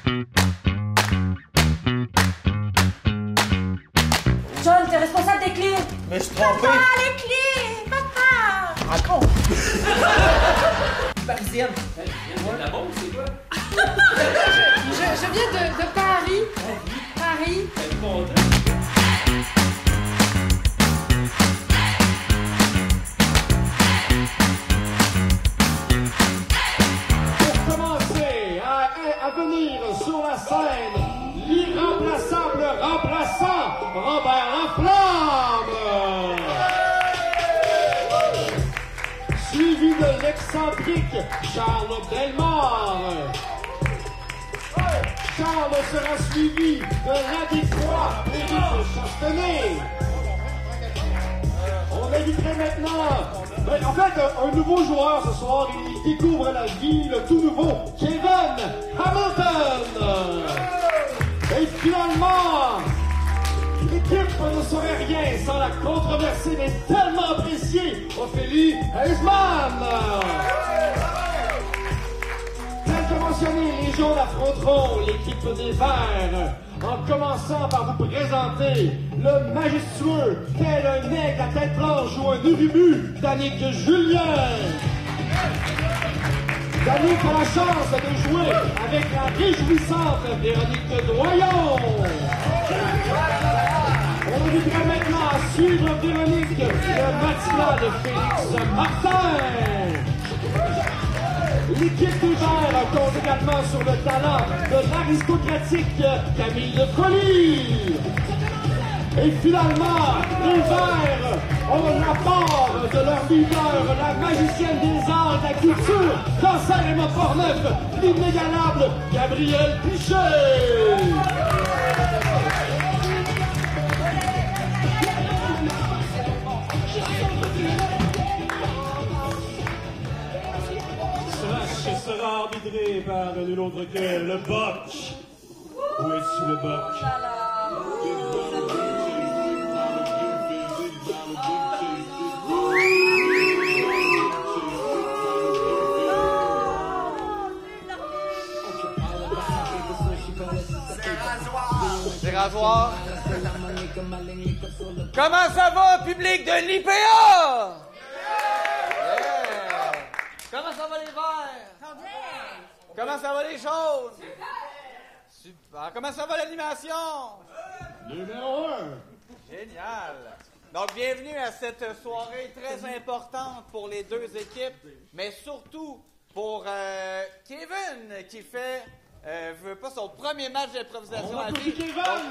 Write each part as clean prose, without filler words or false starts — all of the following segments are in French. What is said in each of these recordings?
John, t'es responsable des clés. Mais je suis trompé. Papa, les clés! Papa! Encore? Parisienne. La bombe, c'est quoi? Je viens de Paris. Paris. Pour commencer à venir sur la scène, l'irremplaçable remplaçant Robert Laflamme. Suivi de l'excentrique Charles Bellemare. Charles sera suivi de l'adéquat Éric Chastenay. On inviterait maintenant, en fait, un nouveau joueur ce soir. Il découvre la vie, le tout nouveau Kevin Hamilton. Et finalement, l'équipe ne serait rien sans la controversée mais tellement appréciée Ophélie Heisman. Tel que mentionné, les jaunes affronteront l'équipe des Verts, en commençant par vous présenter le majestueux, tel un aigle à tête blanche ou un urubu, Danick Julien. Danick a la chance de jouer avec la réjouissante Véronique Doyon. On invitera maintenant à suivre Véronique le matelas de Félix Martin. L'équipe des Verts compte également sur le talent de l'aristocratique Camille Colli. Et finalement, les Verts ont la part de leur leader, la magicienne des arts de la culture, danseur et mot Portneuf, l'inégalable Gabriel Pichet. Ce sera arbitré par nul autre que le Boc. Où est-ce le Boc? C'est rasoir. Comment ça va, public de l'IPA? Yeah. Comment ça va les verts? Comment ça va les choses? Super. Comment ça va l'animation? Numéro 1. Génial. Donc, bienvenue à cette soirée très importante pour les deux équipes, mais surtout pour Kevin qui fait veut pas son premier match d'improvisation à vie. Kevin!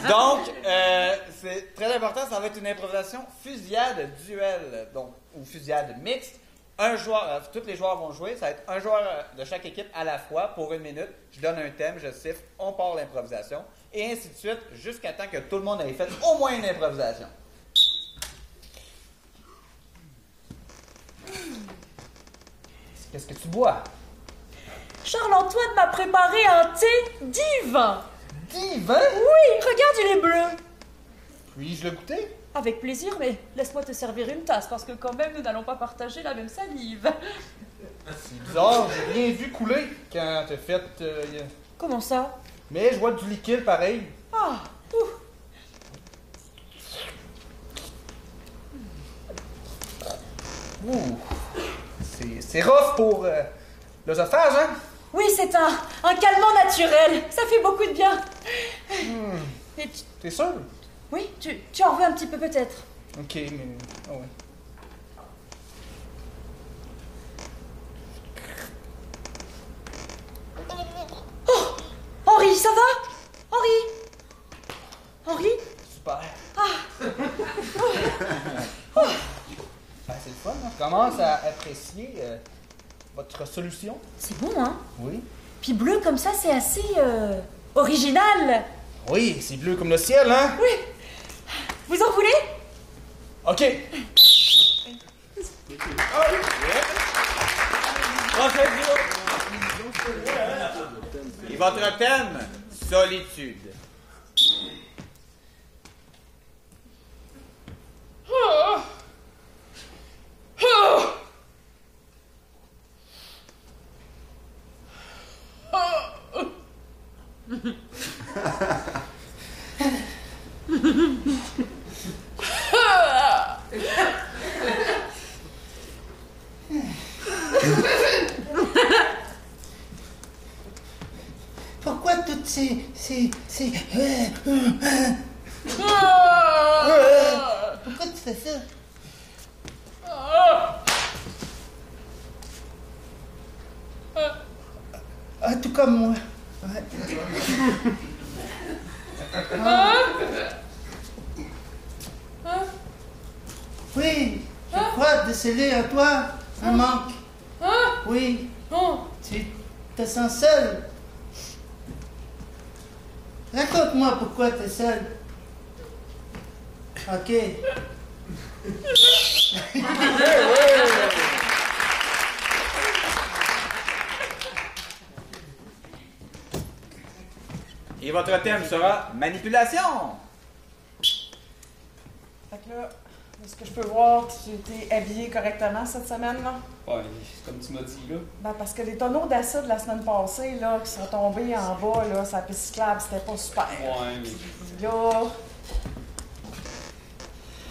Donc, c'est très important, ça va être une improvisation fusillade duel, donc, ou fusillade mixte. Un joueur, tous les joueurs vont jouer, ça va être un joueur de chaque équipe à la fois pour 1 minute. Je donne un thème, je siffle, on part l'improvisation, et ainsi de suite, jusqu'à temps que tout le monde ait fait au moins une improvisation. Qu'est-ce que tu bois? Charles-Antoine m'a préparé un thé divin. Divin? Oui, regarde, il est bleu. Puis-je le goûter? Avec plaisir, mais laisse-moi te servir une tasse, parce que quand même, nous n'allons pas partager la même salive. C'est bizarre, j'ai rien vu couler quand t'as fait... Comment ça? Mais je vois du liquide pareil. Ah, Ouh. C'est rough pour l'œsophage, hein? oui, c'est un calmant naturel. Ça fait beaucoup de bien. Et T'es sûr? oui, tu en veux un petit peu peut-être. Ok, mais... Oh, ouais. Oh, Henri, ça va? Henri? Super. Ah. Ben, c'est le fun, hein? Je commence à apprécier votre solution. C'est bon, hein? Oui. Puis bleu comme ça, c'est assez original. Oui, c'est bleu comme le ciel, hein? Oui. Vous en voulez? OK. Et votre thème, solitude. Pourquoi toutes ces... Pourquoi tu fais ça? Ah, tout comme moi. Ouais. Oui, je crois déceler en toi un manque. Oui, tu te sens seul. Raconte-moi pourquoi tu es seul. Ok. Et votre thème sera manipulation. Fait que là, est-ce que je peux voir que tu t'es habillé correctement cette semaine, là? Ouais, comme tu m'as dit, là. Ben, parce que les tonneaux d'acide de la semaine passée, là, qui sont tombés en bas, là, sur la piste cyclable, c'était pas super. Ouais, mais Puis là,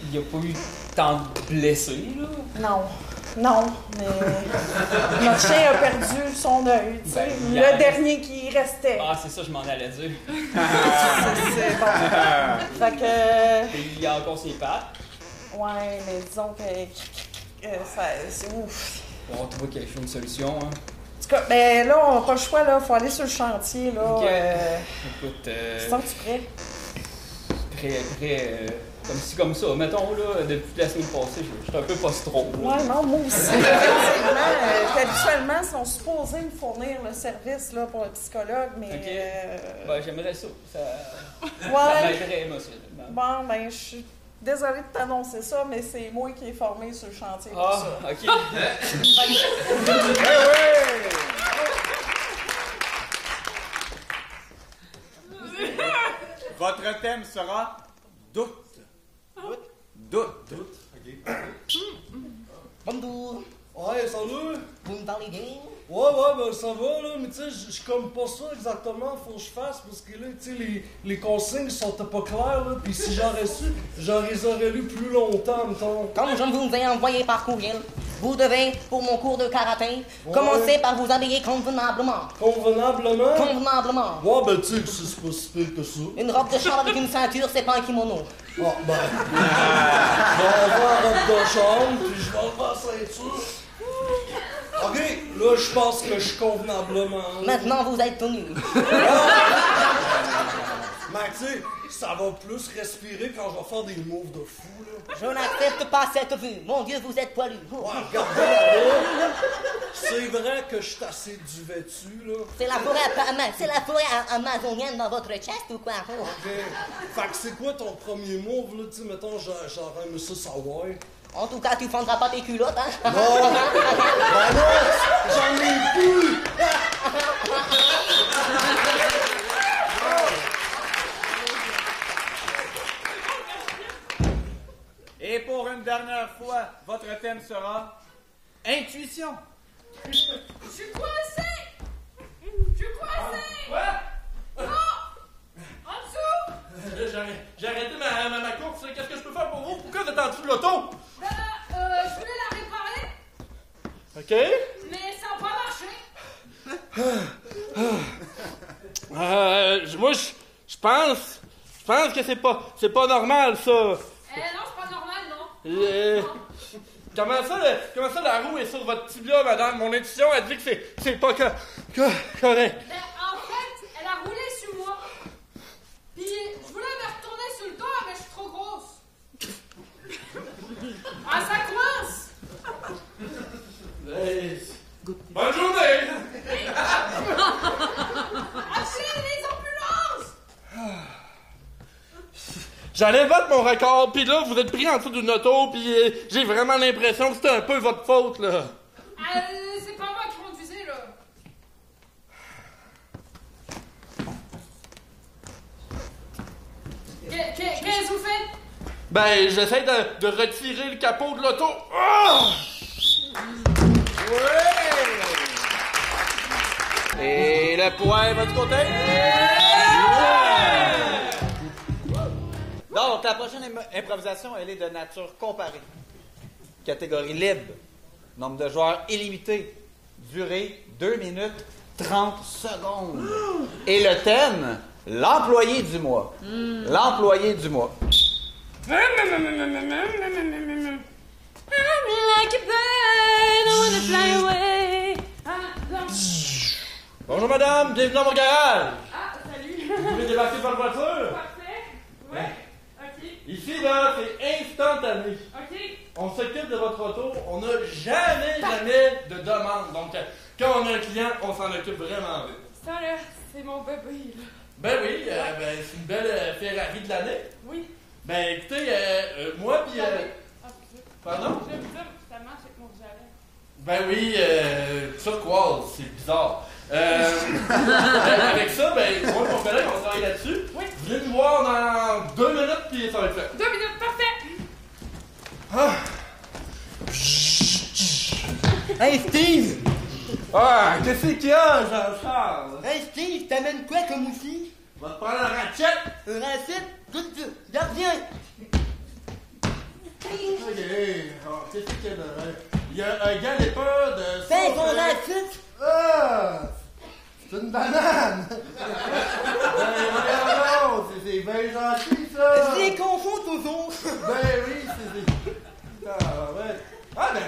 il n'y a pas eu tant de blessés, là. non, mais notre chien a perdu son œil, tu sais. Ben, il Le en dernier qui restait. Ah, c'est ça, je m'en allais dire. C'est bon. Fait que... Et il y a encore ses pattes. Ouais, mais disons que ça, c'est ouf. On va trouver une solution, hein. En tout cas, ben là, on n'a pas le choix, là. Faut aller sur le chantier, là. Ok. Écoute, Sens-tu prêt? prêt, comme ci, comme ça. Mettons, là, depuis la semaine passée, je suis un peu pas-trop. Ouais, non, moi aussi. Effectivement, habituellement, ils sont supposés me fournir le service, là, pour le psychologue, mais... Ok. Ben, j'aimerais ça. Ça Ouais. m'aiderait émotionnellement. Bon, ben, je suis désolée de t'annoncer ça, mais c'est moi qui ai formé sur le chantier pour ça. Ah, ok. Votre thème sera doute. Doute. Bonjour. Ouais, salut! Vous me parlez bien? Ouais, ben ça va, là, mais tu sais, je comme pas ça exactement, faut que je fasse, parce que là, tu sais, les consignes sont pas claires, là, pis si j'aurais su, les aurais lu plus longtemps, mettons. Comme je vous ai envoyé par courriel, vous devez, pour mon cours de karaté, commencer par vous habiller convenablement. Convenablement? Convenablement. Ouais, ben tu sais, c'est pas si pire que ça. Une robe de chambre avec une ceinture, c'est pas un kimono. Ah, ben. Je vais enlever la robe de chambre, puis je vais enlever la ceinture. Ok, là, je pense que je suis convenablement. Maintenant, vous êtes tenus. Mais tu sais, ça va plus respirer quand je vais faire des moves de fou, là. Je n'accepte pas cette vue. Mon Dieu, vous êtes poilu. Ouais, regardez là-bas. C'est vrai que je suis assez duvet-tu, là. C'est la forêt amazonienne dans votre chest ou quoi? Ok. Fait que c'est quoi ton premier move, là? Tu sais, mettons, j'aurais aimé ça savoir. En tout cas, tu fendras pas tes culottes, hein? Non! Ben non! J'en ai plus! Et pour une dernière fois, votre thème sera intuition. Je suis coincé! Quoi? Non! En dessous! J'ai arrêté ma course. Qu'est-ce que je peux faire pour vous? Pourquoi vous êtes en dessous de l'auto? Je voulais la réparer, OK. mais ça n'a pas marché. Moi, je pense que c'est pas normal, ça. Non, c'est pas normal, non. Comment ça, la roue est sur votre tibia, madame? Mon intuition, elle dit que c'est pas correct. En fait, elle a roulé sur moi. Puis, je voulais me retourner sur le dos, mais je suis trop grosse. Ah, ça coince! Bonne journée! Appelez les ambulances! J'allais battre mon record, pis là, vous êtes pris en dessous d'une auto, pis j'ai vraiment l'impression que c'était un peu votre faute, là. C'est pas moi qui conduisais, là. Qu'est-ce que vous faites? Ben, j'essaie de retirer le capot de l'auto. Ah! Et le point, votre côté? Donc, la prochaine improvisation, elle est de nature comparée. Catégorie libre. Nombre de joueurs illimité. Durée 2 minutes 30 secondes. Et le thème, l'employé du mois. L'employé du mois. Bonjour madame, bienvenue dans mon garage. Ah, salut. Vous voulez débarquer par la voiture? Parfait. Ouais. OK. Ici, là, c'est instantané. OK. On s'occupe de votre auto, on n'a jamais de demande. Donc, quand on a un client, on s'en occupe vraiment vite. Ça, là, c'est mon bébé, là. Ben oui, c'est une belle Ferrari de l'année. Oui. Ben écoutez, moi pis... Pardon? Je veux dire, ça marche avec mon jalais. Ben oui, turquoise, c'est bizarre. Avec ça, ben moi et mon collègue, on travaille là-dessus. Oui. Venez nous voir dans 2 minutes puis ça va être fait. 2 minutes, parfait. Hey Steve! Ah, qu'est-ce qu'il y a, Jean-Charles? Hey Steve, t'amènes quoi comme outil? On va te prendre la ratchet. Un racette? Gardien! Ok, alors, qu'est-ce qu'il y a de... Il y a un galépeur de... Fais ton racette! Ah! C'est une banane! Non, c'est bien gentil, ça! Je les confonds aux autres! Ben oui, c'est... Ah, ben,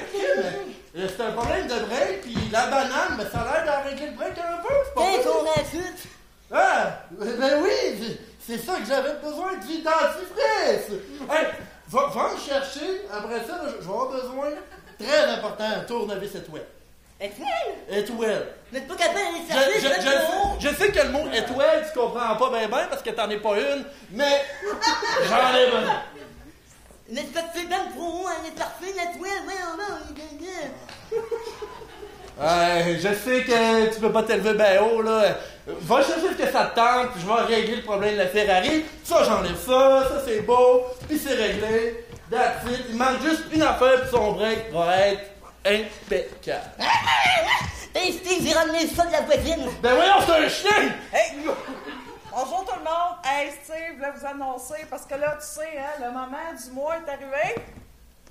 c'est un problème de break, puis la banane, ben, ça a l'air d'en régler le break un peu, c'est pas Fais vrai? ton racette! Ah! Ben oui, c'est ça que j'avais besoin du dentifrice! Hey, va me chercher, après ça, je vais avoir besoin, très important, un tournevis étoile. Étoile? Étoile. Vous n'êtes pas capable d'aller chercher Je sais que le mot étoile, tu comprends pas bien parce que t'en es pas une, mais j'en ai besoin. N'est-ce pas que c'est bien pro, hein? N'est-ce pas que c'est l'étoile? Je sais que tu peux pas t'élever bien haut, là. Va chercher ce que ça te tente, puis je vais régler le problème de la Ferrari. Ça, j'enlève ça c'est beau, puis c'est réglé. That's it. Il manque juste une affaire, puis son break va être impeccable. Hey Steve, j'ai ramené ça de la voisine! Ben voyons, c'est un chien! Hey! Bonjour tout le monde! Hey Steve, je voulais vous annoncer, parce que là, tu sais, hein, le moment du mois est arrivé.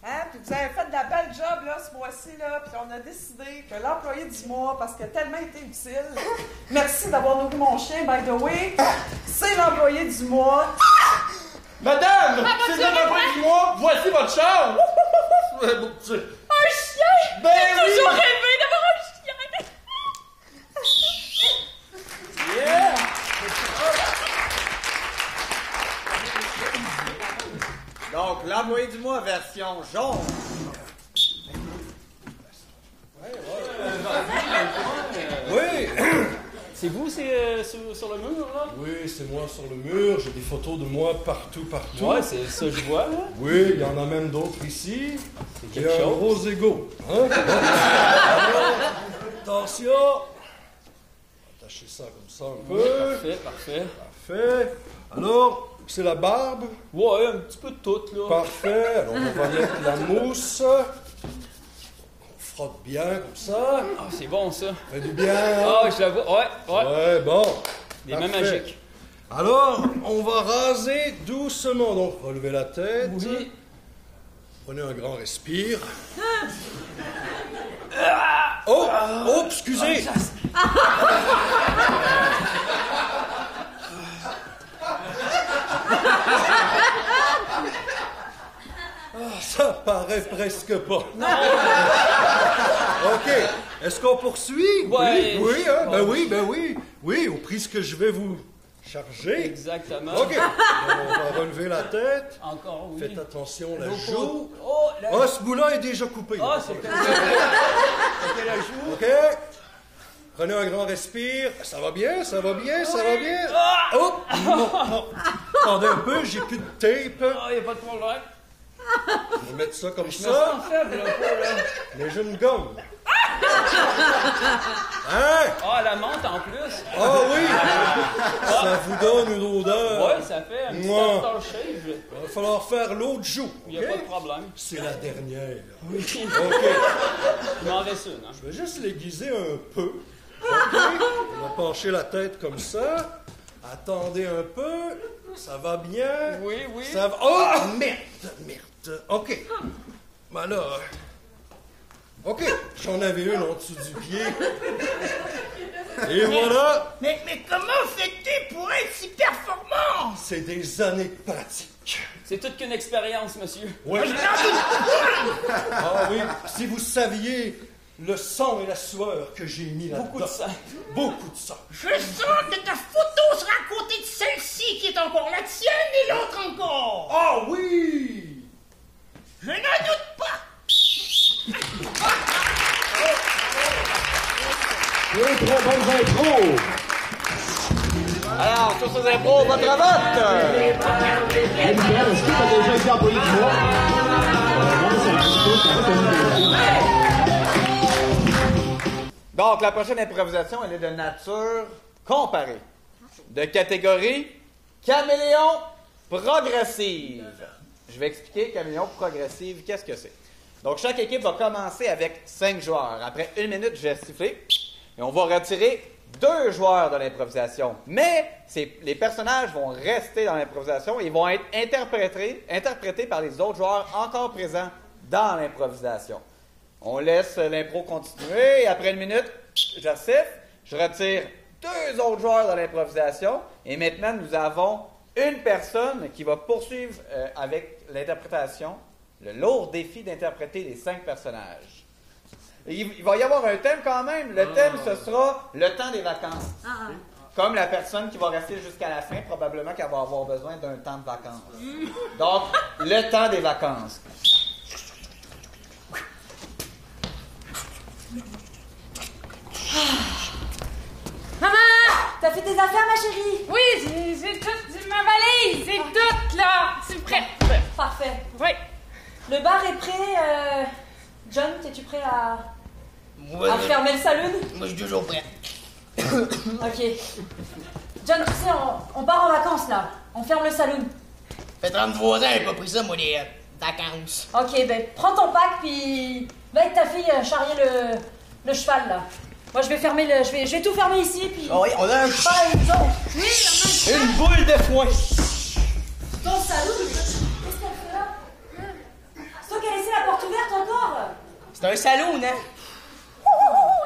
Hein? Puis vous avez fait de la belle job là, ce mois-ci, là, puis on a décidé que l'employé du mois, parce qu'il a tellement été utile, merci d'avoir nourri mon chien, by the way, c'est l'employé du mois. Madame! C'est l'employé du mois! Voici votre char! Un chien! Ben J'ai oui! toujours rêvé d'avoir un chien! Yeah! Donc, l'employé du mois version jaune. Oui! C'est vous, c'est sur le mur, là? Oui, c'est moi sur le mur. J'ai des photos de moi partout. Ouais, c'est ça que je vois, là. Oui, il y en a même d'autres ici. C'est J'ai quelque un chose. gros ego. Hein? Alors, attention! Attachez ça comme ça un peu. Parfait. Parfait. Alors, c'est la barbe. Ouais, un petit peu de tout, là. Parfait. Alors, on va mettre la mousse. On frotte bien comme ça. Ah, c'est bon, ça. Fait du bien. Ah, je la vois. Ouais. Ouais, bon. Des mains Parfait. magiques. Alors, on va raser doucement. Donc, relevez la tête. Oui. Prenez un grand respire. Oh, excusez. Ça paraît presque pas. OK. Est-ce qu'on poursuit? Ouais. Oui, hein? Ben oui. Oui, au prix que je vais vous charger. Exactement. OK. Alors, on va relever la tête. Encore, oui. Faites attention, la Nos joue. potes. Oh, la... Ah, ce bout-là est déjà coupé. Ah, c'était la joue. OK. Prenez un grand respire. Ça va bien? Ah! Oh! Non. Attendez un peu, j'ai plus de tape. Ah, il n'y a pas de problème. Je vais mettre ça comme Je me ça. sens faible, là, pas, là. Mais j'ai une gomme. Hein? Ah, la menthe, en plus. Ah oui! Ça vous donne une odeur. Ouais, ça fait un petit Moi. aftershave. Il va falloir faire l'autre joue. Il n'y a OK? pas de problème. C'est la dernière. Oui. OK. Il m'en reste une, hein. Je vais juste l'aiguiser un peu. OK? On va pencher la tête comme ça. Attendez un peu. Ça va bien? Oui, oui. Ça va... Oh, merde. OK. Ben là... OK, j'en avais une en dessous du pied. Et voilà. Mais comment fais-tu pour être si performant? C'est des années de pratique. C'est toute qu'une expérience, monsieur. Ouais. Ah oui, si vous saviez le sang et la sueur que j'ai mis là-dedans. Beaucoup de sang. Beaucoup de sang. Je sens que ta photo sera à côté de celle-ci qui est encore la tienne et l'autre encore. Ah oui! Je n'en doute pas. Très bonnes intros. Alors, sur ces impôts, votre vote! Hey, Michael, est-ce que tu as déjà été employé du mois? Donc, la prochaine improvisation, elle est de nature comparée. De catégorie caméléon progressive. Je vais expliquer caméléon progressive, qu'est-ce que c'est. Donc, chaque équipe va commencer avec 5 joueurs. Après 1 minute, je vais siffler et on va retirer 2 joueurs de l'improvisation. Mais les personnages vont rester dans l'improvisation et ils vont être interprétés par les autres joueurs encore présents dans l'improvisation. On laisse l'impro continuer et après 1 minute, je siffle, je retire 2 autres joueurs dans l'improvisation et maintenant nous avons une personne qui va poursuivre avec l'interprétation le lourd défi d'interpréter les 5 personnages. Et il va y avoir un thème quand même. Le thème, ce sera le temps des vacances. Comme la personne qui va rester jusqu'à la fin, probablement qu'elle va avoir besoin d'un temps de vacances. Donc, le temps des vacances. Maman! T'as fait tes affaires, ma chérie? Oui, j'ai toute ma valise, c'est toute là, c'est prêt. Parfait. Oui. Le bar est prêt. John, es-tu prêt à fermer le saloon? Moi, je suis toujours prêt. Ok. John, tu sais, on part en vacances, là. On ferme le saloon. Fait 33 ans, j'ai pas pris ça, moi, des vacances. Ok, ben, prends ton pack, puis va avec ta fille charrier le cheval, là. Moi, je vais fermer je vais tout fermer ici, puis... Oh oui, on a un cheval, nous autres. Oui, on a Une boule de foin! ton saloon? Qu'est-ce qu'elle fait là? C'est toi qui as laissé la porte ouverte encore? C'est un saloon, hein?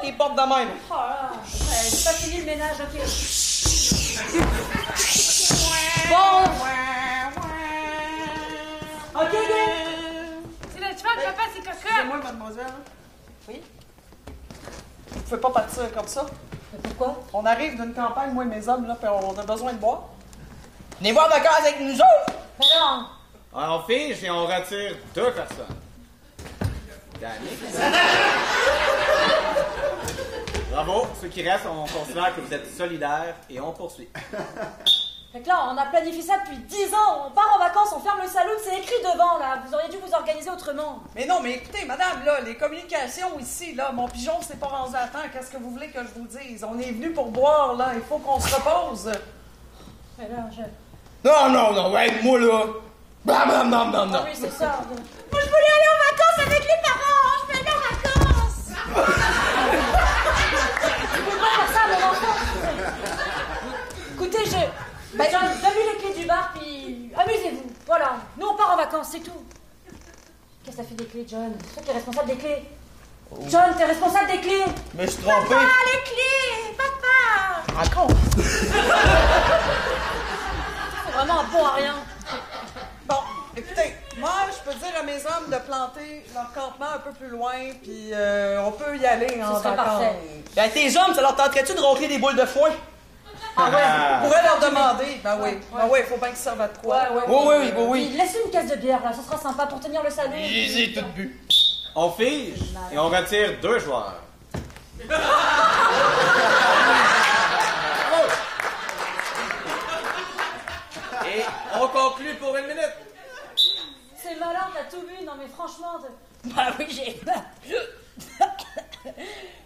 Les portes de même. Oh là, ouais, j'ai pas fini le ménage, ok. Bon. Ok, gang. C'est le cheval, papa, c'est cocotte. Excusez-moi, mademoiselle. Oui? Vous pouvez pas partir comme ça. Mais pourquoi? On arrive d'une campagne, moi et mes hommes, là, puis on a besoin de boire. Venez voir vacances avec nous autres. Mais non. On fige et on retire 2 personnes. Danny. Bravo. Ceux qui restent, on considère que vous êtes solidaires et on poursuit. Fait que là, on a planifié ça depuis 10 ans. On part en vacances, on ferme le saloon, c'est écrit devant, là. Vous auriez dû vous organiser autrement. Mais non, mais écoutez, madame, là, les communications ici, là, mon pigeon s'est pas rendu à temps. Qu'est-ce que vous voulez que je vous dise? On est venu pour boire, là. Il faut qu'on se repose. Mais là, Non, ouais, moi, là. Bam. Ah oui, c'est ça. Moi, je voulais aller en vacances avec les parents. Je veux aller en vacances. Je peux pas faire ça, mon enfant. Écoutez, Ben, donne-lui les clés du bar, puis amusez-vous. Voilà. Nous, on part en vacances, c'est tout. Qu'est-ce que ça fait des clés, John? C'est toi qui es responsable des clés. John, t'es responsable des clés. Mais je suis trompé. Papa, les clés. Papa. Encore. C'est vraiment un bon à rien. Bon, écoutez, moi, je peux dire à mes hommes de planter leur campement un peu plus loin, puis on peut y aller en serait vacances. parfait. Ben, tes hommes, ça leur tenterait-tu de ronfler des boules de foin? Ah ouais, on pourrait leur demander. Ben oui, ben oui, il faut bien qu'ils servent à de quoi. Oui. Puis, laisse une caisse de bière, là. Ça sera sympa pour tenir le salon. J'ai tout bu. On fige et on retire 2 joueurs. Et on conclut pour 1 minute. C'est malin, t'as tout vu. Non, mais franchement... Ben oui, j'ai...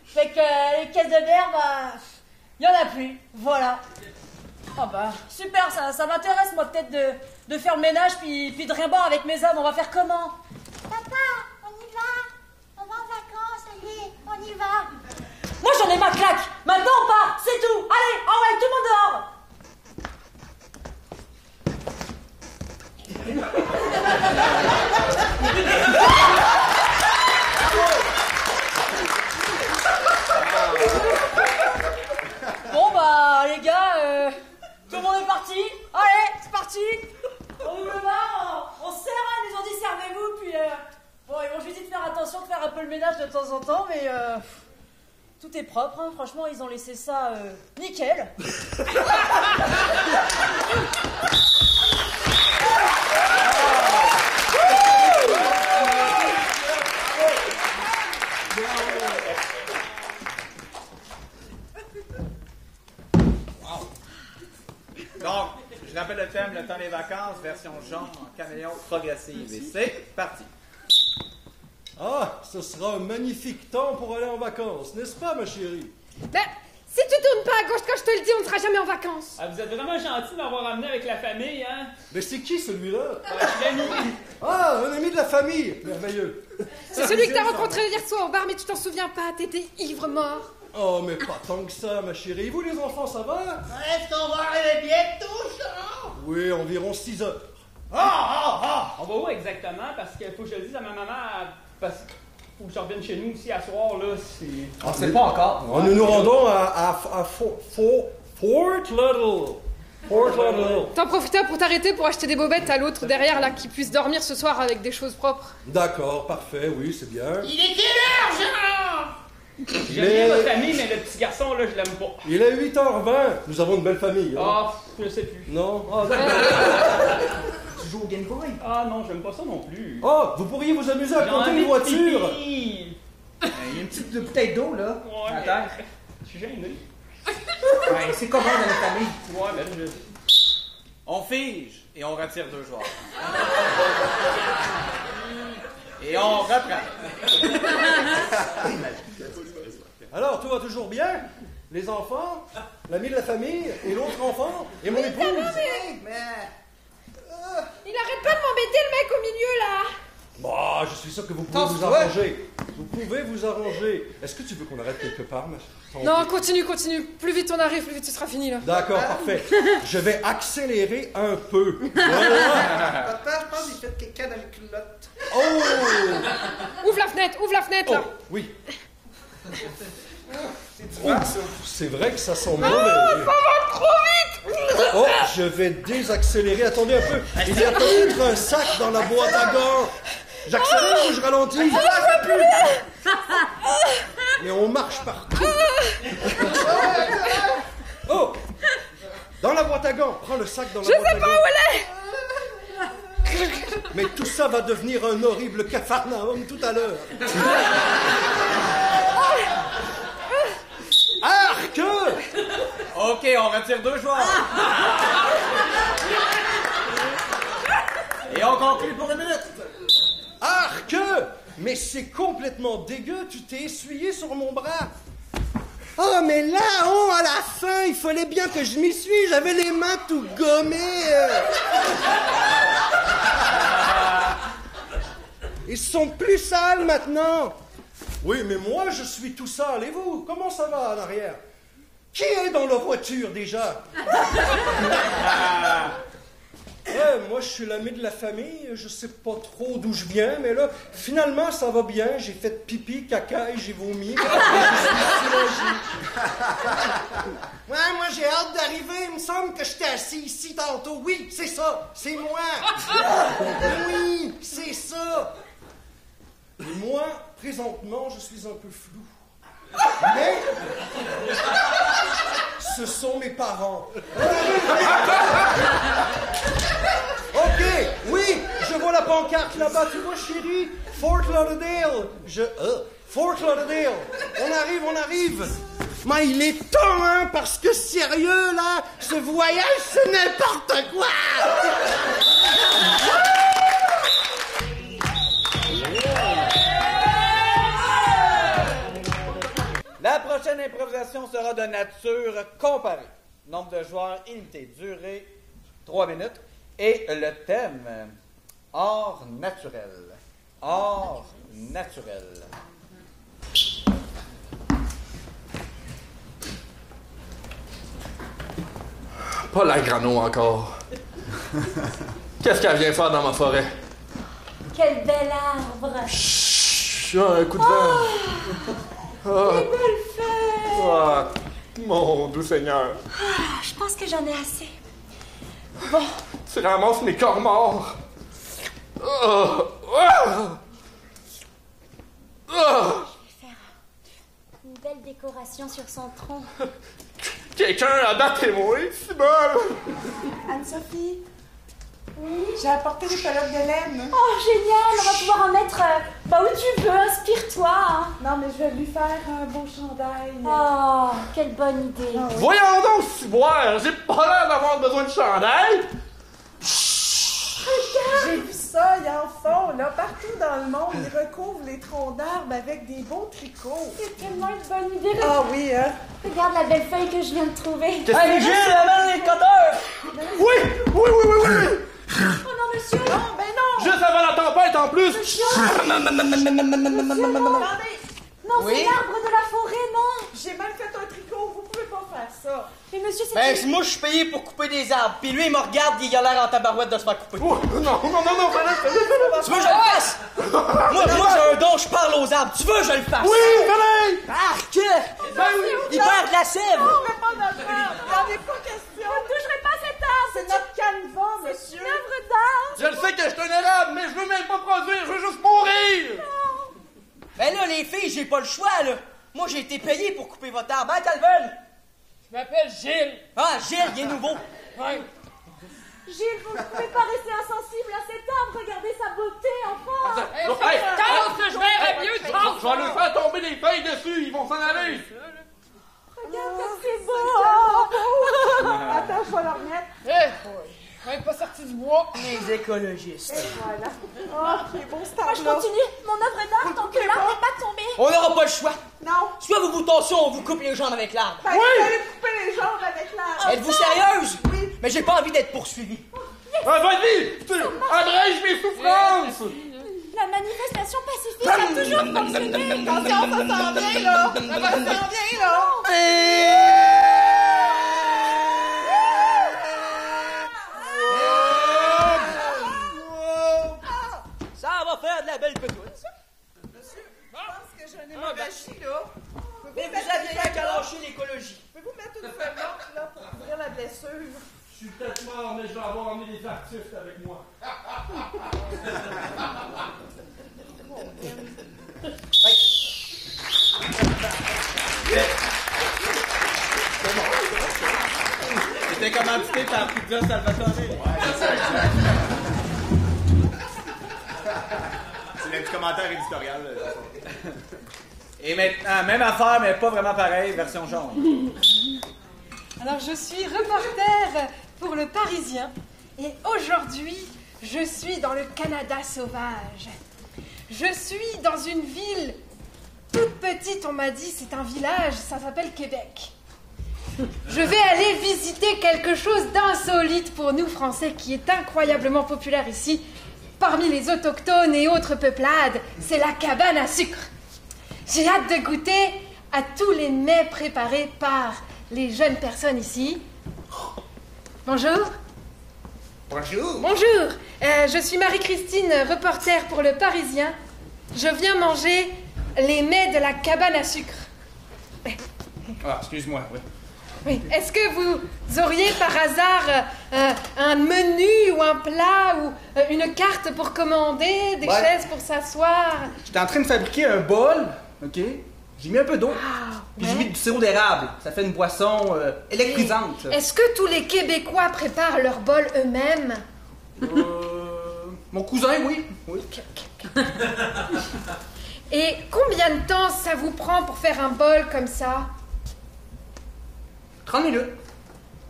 Fait que les caisses de bière, bah... Il y en a plus. Voilà. Ah bah, super, ça m'intéresse, moi, peut-être de faire le ménage, puis de rien boire avec mes hommes. On va faire comment? Papa, on y va. On va en vacances, allez, on y va. Moi, j'en ai ma claque. Maintenant, on part. C'est tout. Allez, all right, tout le monde dehors. Bon bah les gars, tout le monde est parti. Allez, c'est parti. On ouvre le bar, on sert, hein, ils nous ont dit servez-vous, puis bon ils m'ont juste dit de faire attention, de faire un peu le ménage de temps en temps, mais tout est propre, hein. Franchement ils ont laissé ça nickel. Donc, je rappelle le thème, le temps des vacances, version genre, caméléon progressive. Et c'est parti. Ah, ce sera un magnifique temps pour aller en vacances, n'est-ce pas, ma chérie? Ben, si tu tournes pas à gauche quand je te le dis, on ne sera jamais en vacances. Ah, vous êtes vraiment gentil de m'avoir amené avec la famille, hein? Mais c'est qui, celui-là? L'ami. Ah, un ami de la famille! Merveilleux! C'est celui que t'as rencontré hier soir au bar, mais tu t'en souviens pas, t'étais ivre mort. Oh, mais pas tant que ça, ma chérie. Et vous, les enfants, ça va? Est-ce qu'on va arriver bientôt, Jean? Oui, environ 6 heures. On va où exactement? Parce qu'il faut que je le dise à ma maman, parce qu'il faut que je revienne chez nous aussi à soir, là. On sait pas encore. Nous nous rendons à Fort Lauderdale. Fort Lauderdale. T'en profitais pour t'arrêter pour acheter des bobettes à l'autre derrière, là, qui puisse dormir ce soir avec des choses propres. D'accord, parfait, oui, c'est bien. Il est quelle heure, Jean? J'aime bien votre famille, mais le petit garçon, là, je l'aime pas. Il est 8h20. Nous avons une belle famille. Hein? Ah, je sais plus. Non? Ah, d'accord. Tu joues au Game Boy? Ah non, j'aime pas ça non plus. Oh, vous pourriez vous amuser à J'ai compter envie les de voitures. pipi. Il y a une petite bouteille d'eau, là, Ouais, à terre. je suis gêné. Ouais, c'est comment dans la famille? Ouais, ben je... On fige et on retire 2 joueurs. Et on reprend. Alors, tout va toujours bien? Les enfants, l'ami de la famille et l'autre enfant et mon épouse. Il arrête pas de m'embêter, le mec au milieu, là. Bah, je suis sûr que vous pouvez vous Tasse-toi. arranger. Vous pouvez vous arranger. Est-ce que tu veux qu'on arrête quelque part, ma chérie? Non, continue. Plus vite on arrive, plus vite ce sera fini, là. D'accord, parfait. Je vais accélérer un peu. Voilà. Papa, je pense qu'il fait quelqu'un dans les culottes. Oh! Ouvre la fenêtre, là. Oh, oui. Oh, c'est vrai que ça sent mauvais. Ça va trop vite. Oh, je vais désaccélérer. Attendez un peu. Il y a peut-être un sac dans la boîte à gants. J'accélère ou je ralentis? Mais on marche partout. Oh! Dans la boîte à gants. Prends le sac dans la boîte à gants. Je sais pas où elle est. Mais tout ça va devenir un horrible capharnaüm tout à l'heure. Arc! OK, on retire 2 joueurs. Et on conclut pour 1 minute. Arc! Mais c'est complètement dégueu, tu t'es essuyé sur mon bras. Oh, mais là-haut, à la fin, il fallait bien que je m'y suis, j'avais les mains tout gommées. Ils sont plus sales maintenant. Oui, mais moi, je suis tout sale. Et vous, comment ça va en arrière? Qui est dans la voiture, déjà? Ouais, moi, je suis l'ami de la famille. Je sais pas trop d'où je viens, mais là, finalement, ça va bien. J'ai fait pipi, caca et j'ai vomi. Et je suis soulagé. Ouais, moi, j'ai hâte d'arriver. Il me semble que j'étais assis ici tantôt. Oui, c'est ça. C'est moi. Oui, c'est ça. Et moi, présentement, je suis un peu flou. Mais ce sont mes parents. Ok, oui, je vois la pancarte là-bas, tu vois, chérie? Fort Lauderdale. Fort Lauderdale. On arrive. Mais il est temps, hein, parce que sérieux, là, ce voyage, c'est n'importe quoi. La prochaine improvisation sera de nature comparée. Nombre de joueurs illimité. Durée 3 minutes. Et le thème, art naturel. Art naturel. Pas la grano encore. Qu'est-ce qu'elle vient faire dans ma forêt? Quel bel arbre! Chut, un coup de vent. Oh. Quelle belle feuille! Oh, mon doux Seigneur. Je pense que j'en ai assez. Bon. Tu ramasses mes corps morts. Oh. Oh. Oh. Je vais faire une belle décoration sur son tronc. Quelqu'un a batté-moi, c'est bon. Anne-Sophie? Oui? J'ai apporté des pelotes de laine. Oh, génial! On va pouvoir en mettre où tu veux, inspire-toi. Hein. Non, mais je vais lui faire un beau chandail. Oh, quelle bonne idée. Ah, oui. Voyons donc, ciboire, j'ai pas l'air d'avoir besoin de chandail. J'ai vu ça, ils en font, là, partout dans le monde. Ils recouvrent les troncs d'arbres avec des beaux tricots. C'est tellement une bonne idée. Ah oui, hein? Regarde la belle feuille que je viens de trouver. Hey, Gilles, amène les codeurs! Oui. Oh non, monsieur! Non, ben non! Juste avant la tempête en plus. Attendez! Non, Oui? c'est l'arbre de la forêt, non! J'ai même fait un tricot, vous pouvez pas faire ça. Mais monsieur, c'est... Ben, moi, je suis payé pour couper des arbres. Puis lui, il me regarde, il a l'air en tabarouette de se faire couper. Oh, non, fallait. Tu veux que je le fasse? Moi, j'ai un don, je parle aux arbres. Tu veux que je le fasse? Oui, fallait. Arc! Il perd de la sève! On ne pas notre arbre, il n'en est pas question. Je ne toucherai pas cet arbre! C'est notre canevas, monsieur. Une œuvre d'art! Je le sais que je suis un érable, mais je veux même pas produire, je veux juste mourir. Ben là, les filles, j'ai pas le choix, là. Moi, j'ai été payé pour couper votre arbre, hein, Calvin? Je m'appelle Gilles. Ah, Gilles, il est nouveau. Ouais. Gilles, vous ne pouvez pas rester insensible à cet arbre. Regardez sa beauté, enfin! Hey, Tant que je verrai mieux de je vais leur faire tomber des feuilles dessus, ils vont s'en aller. Regarde comme c'est beau! Attends, je vais le remettre. Eh, même pas sorti du bois. Les écologistes. Voilà. Oh, c'est beau cet Moi, je arbre-là. continue mon œuvre d'art tant que l'arbre n'est pas tombé. On n'aura pas le choix. Non. Soit vous vous tassez, on vous coupe les jambes avec l'arbre. Ben, vous allez couper les jambes avec l'arbre. Êtes-vous sérieuse? Oui. Mais j'ai pas envie d'être poursuivi. Vas-y, abrège mes souffrances. La manifestation pacifique a toujours fonctionné. Attention, ça s'en vient, là. Ça s'en vient, là. Ça va faire de la belle petouille, ça. Monsieur, je pense que j'ai une hémorragie, là. Mais vous aviez rien qu'à lâcher l'écologie. Pouvez-vous mettre une feuille morte, là, pour couvrir la blessure? Je suis peut-être mort, mais je vais avoir emmené des artistes avec moi. C'était commandité par Pizza Salvatore. C'est le commentaire éditorial. Et maintenant, même affaire, mais pas vraiment pareil, version jaune. Alors, je suis reporter pour Le Parisien et aujourd'hui, je suis dans le Canada sauvage. Je suis dans une ville toute petite, on m'a dit, c'est un village, ça s'appelle Québec. Je vais aller visiter quelque chose d'insolite pour nous Français qui est incroyablement populaire ici, parmi les autochtones et autres peuplades, c'est la cabane à sucre. J'ai hâte de goûter à tous les mets préparés par les jeunes personnes ici. Bonjour. Bonjour. Bonjour. Je suis Marie-Christine, reporter pour Le Parisien. Je viens manger les mets de la cabane à sucre. Ah, excuse-moi, oui. Oui. Est-ce que vous auriez par hasard un menu ou un plat ou une carte pour commander, des chaises pour s'asseoir? J'étais en train de fabriquer un bol, OK? J'ai mis un peu d'eau, puis j'ai mis du sirop d'érable. Ça fait une boisson électrisante. Est-ce que tous les Québécois préparent leur bol eux-mêmes? Mon cousin, oui. Oui. Et combien de temps ça vous prend pour faire un bol comme ça? 30 minutes.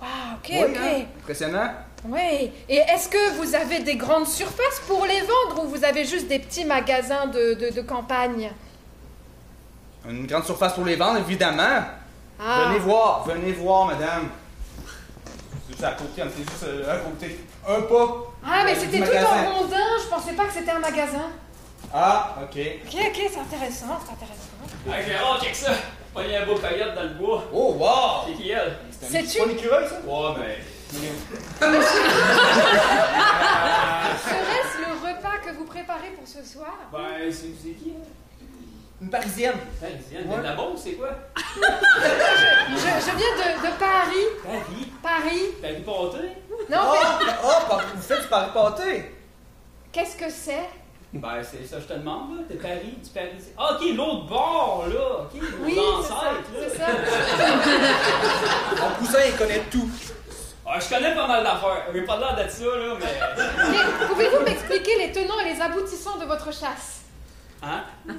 Wow, ok, Oui, ok. hein? Impressionnant. Oui. Et est-ce que vous avez des grandes surfaces pour les vendre ou vous avez juste des petits magasins de campagne? Une grande surface pour les vendre, évidemment. Ah. Venez voir, madame. C'est juste à côté, c'est juste à côté. Un pas. Ah, mais du c'était tout magasin. en rondin, je pensais pas que c'était un magasin. Ah, OK. Ok, c'est intéressant, c'est intéressant. Ah, Gérard, check ça! Pas un beau coyote dans le bois. Oh, wow! C'est qui elle? C'est pas une écureuil, ça? Ouais, mais. soir? Ben, c'est qui, hein? Une Parisienne. Parisienne? De la Beauce, c'est quoi? Je viens de Paris. Paris? Paris. Paris pâté? Non, mais Vous faites du Paris pâté? qu'est-ce que c'est? Ben, c'est ça, je te demande, là. T'es Paris, du Paris. Ah, ok, l'autre bord, là. Ok, Oui, nos c'est ça, ancêtres, là. c'est ça. Mon cousin, il connaît tout. Ah, je connais pas mal d'affaires. J'ai pas l'air d'être ça, là, mais. Mais pouvez-vous m'expliquer les tenants et les aboutissants de votre chasse? Hein? Il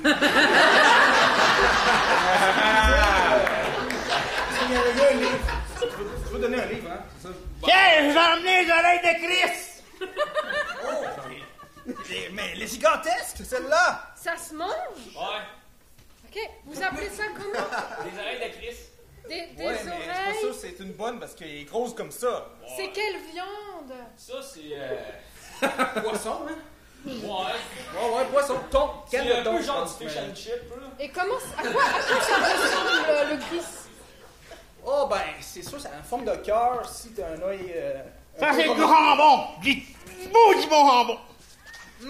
y a un livre. Tu veux donner un livre, hein? Tiens, j'ai emmené les oreilles de Chris! Mais les gigantesques, celle-là! Ça se mange? Ouais. Ok, vous appelez ça comment? Des oreilles de Chris. Des Ouais, mais je suis pas oreilles? sûr que c'est une bonne parce qu'elle est grosse comme ça. C'est quelle viande? Ça, c'est. Poisson, hein? Ouais. Ouais, poisson. Ton, C'est quel un don, peu je genre pense, du fish mais- and chip, là. Et comment à quoi ça ressemble le gris? Oh, ben, c'est sûr, ça a une forme de cœur si t'as un œil. Ça, c'est du jambon! Du maudit bon jambon! Il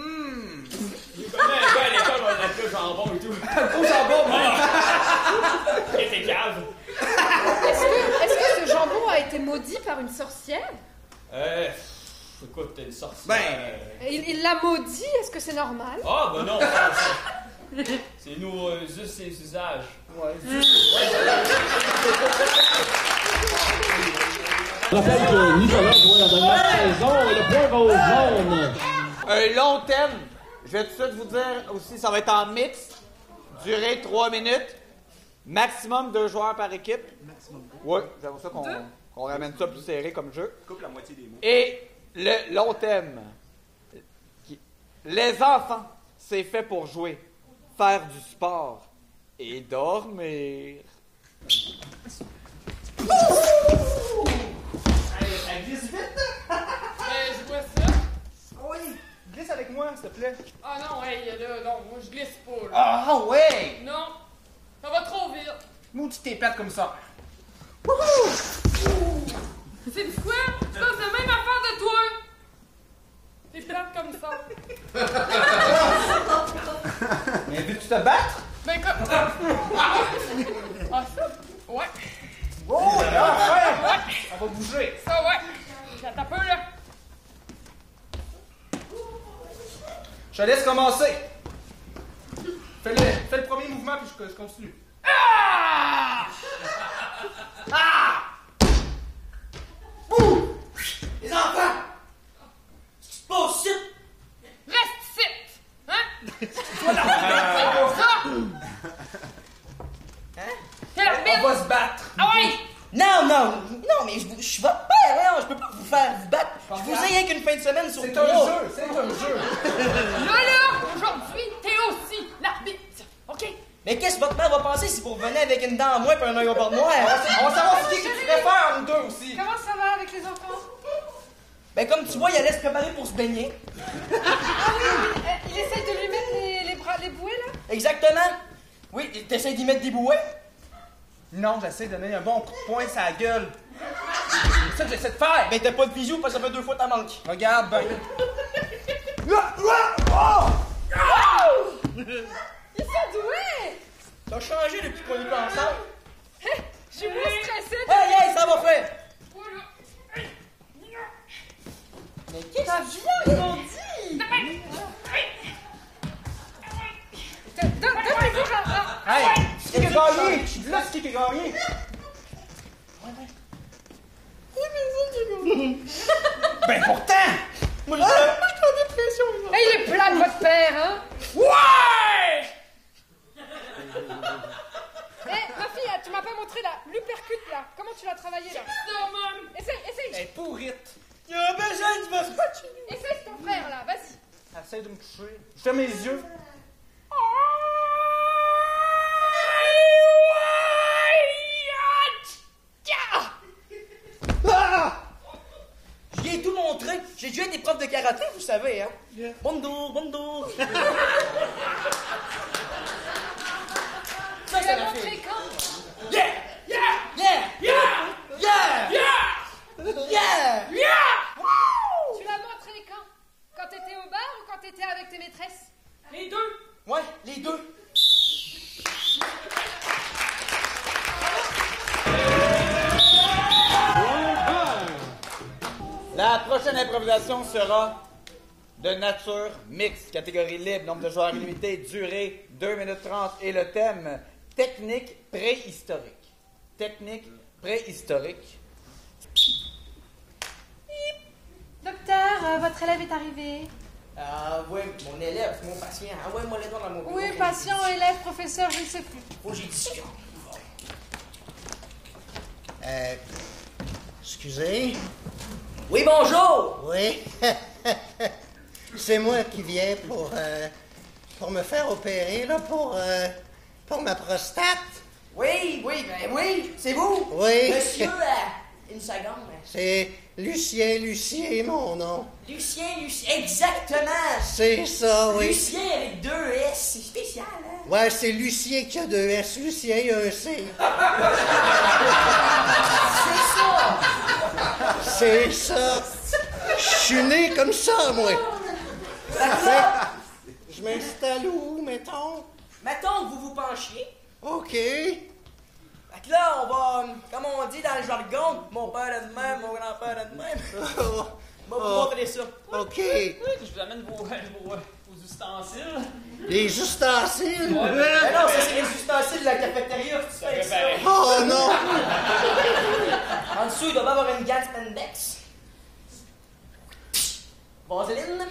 connaît un gars à l'école, on l'appelait jambon et tout. Au jambon, Il était cave. Est-ce que ce jambon a été maudit par une sorcière? Écoute, t'es une sorcière. Ben. Il l'a maudit, est-ce que c'est normal? Ah, ben non, c'est nos us et usages. Ouais, Je rappelle que Nicolas jouait la dernière saison et le point va aux jaunes. Un long thème. Je vais tout de suite vous dire aussi, ça va être en mix. Durée 3 minutes. Maximum 2 joueurs par équipe. Oui, c'est pour ça qu'on ramène ça plus serré comme jeu. Coupe la moitié des mots. Et le long thème. Les enfants, c'est fait pour jouer, faire du sport et dormir. Elle glisse vite! Je vois ça. Oui! Glisse avec moi, s'il te plaît. Ah non, hey, là, non, moi je glisse pas, là. Ah, ouais! Non, ça va trop vite. Maudit t'es plate comme ça. C'est du quoi? Ça, c'est la même affaire de toi. T'es plate comme ça. Mais veux-tu te battre? Ben, comme... Ah, ça? Ouais. Oh, là, ouais! On va bouger. Ça, ouais. J'attends un peu, là. Je te laisse commencer. Fais le premier mouvement puis je continue. Ah! Ah! Ouh! Les enfants! Ce qui se passe ici? Reste ici! Hein? Toi, là! Ça! Hein? Quelle arbitre? On va se battre. Ah oui! Non, mais je suis votre père, hein, je peux pas vous faire vous battre. Je vous ai rien qu'une fin de semaine sur C'est 3. un jeu, c'est un jeu. Là, aujourd'hui, t'es aussi l'arbitre. OK? Mais qu'est-ce que votre mère va penser si vous revenez avec une dent en moins et un œil au bord noir? On va savoir ce que tu préfères, nous deux aussi. Comment ça va avec les enfants? Ben comme tu vois, il allait se préparer pour se baigner. Il essaye de lui mettre les bouées, là? Exactement. Oui, t'essayes d'y mettre des bouées? Non, j'essaie de donner un bon coup de poing sur la gueule. C'est ça que j'essaie de faire. Ben t'as pas de bijoux parce que ça fait 2 fois ta manque. Regarde, ben. Ils sont doués! T'as changé depuis qu'on est pas ensemble. Je suis moins stressée. Hey, ça va faire. Mais qu'est-ce que ils m'ont dit? Donnez-vous Hey, c'est qui a gagné? Je dis là, c'est qui a gagné? Ben pourtant! Moi, je suis en dépression. Hey, il est plat de votre père, hein? Ouais! Hé, ma fille, tu m'as pas montré l'uppercut, là. Comment tu l'as travaillé, là? Essaye. Elle est pourrite. Il y a un besoin, tu vas se battre chez nous. Essaye ton frère, là, vas-y. Essaye de me toucher. Je ferme mes yeux. Ah! Je lui ai tout montré. J'ai dû être des profs de karaté, vous savez, hein? Bonjour. Tu l'as montré quand? Yeah! Tu l'as montré quand? Quand t'étais au bar ou quand t'étais avec tes maîtresses? Les La prochaine improvisation sera de nature mixte, catégorie libre, nombre de joueurs illimité, durée 2 minutes 30 et le thème technique préhistorique. Technique préhistorique. Docteur, votre élève est arrivé. Ah ouais, mon élève, c'est mon patient. Ah ouais, moi les doigts dans mon bureau. Oui, patient, élève, professeur, je ne sais plus. Faut que j'ai discussion. Excusez. Oui, bonjour! Oui. C'est moi qui viens pour me faire opérer, là, pour ma prostate. Oui, c'est vous? Oui. Monsieur, une seconde. C'est Lucien, mon nom. Lucien, exactement! C'est ça, oui. Lucien avec 2 S, c'est spécial, hein? Ouais, c'est Lucien qui a 2 S. Lucien, il y a un C. C'est ça. Je suis né comme ça, moi. Je m'installe où, mettons? Mettons que vous vous penchiez. OK. Fait que là, on va, comme on dit dans le jargon, mon père est de même, mon grand-père est de même. On va vous montrer ça. OK. Oui, je vous amène vos ustensiles. Les ustensiles? Mais non, ça c'est les ustensiles de la cafétéria que tu fais avec ça. Oh non! En dessous, il doit avoir une gamme spandex. Vaseline.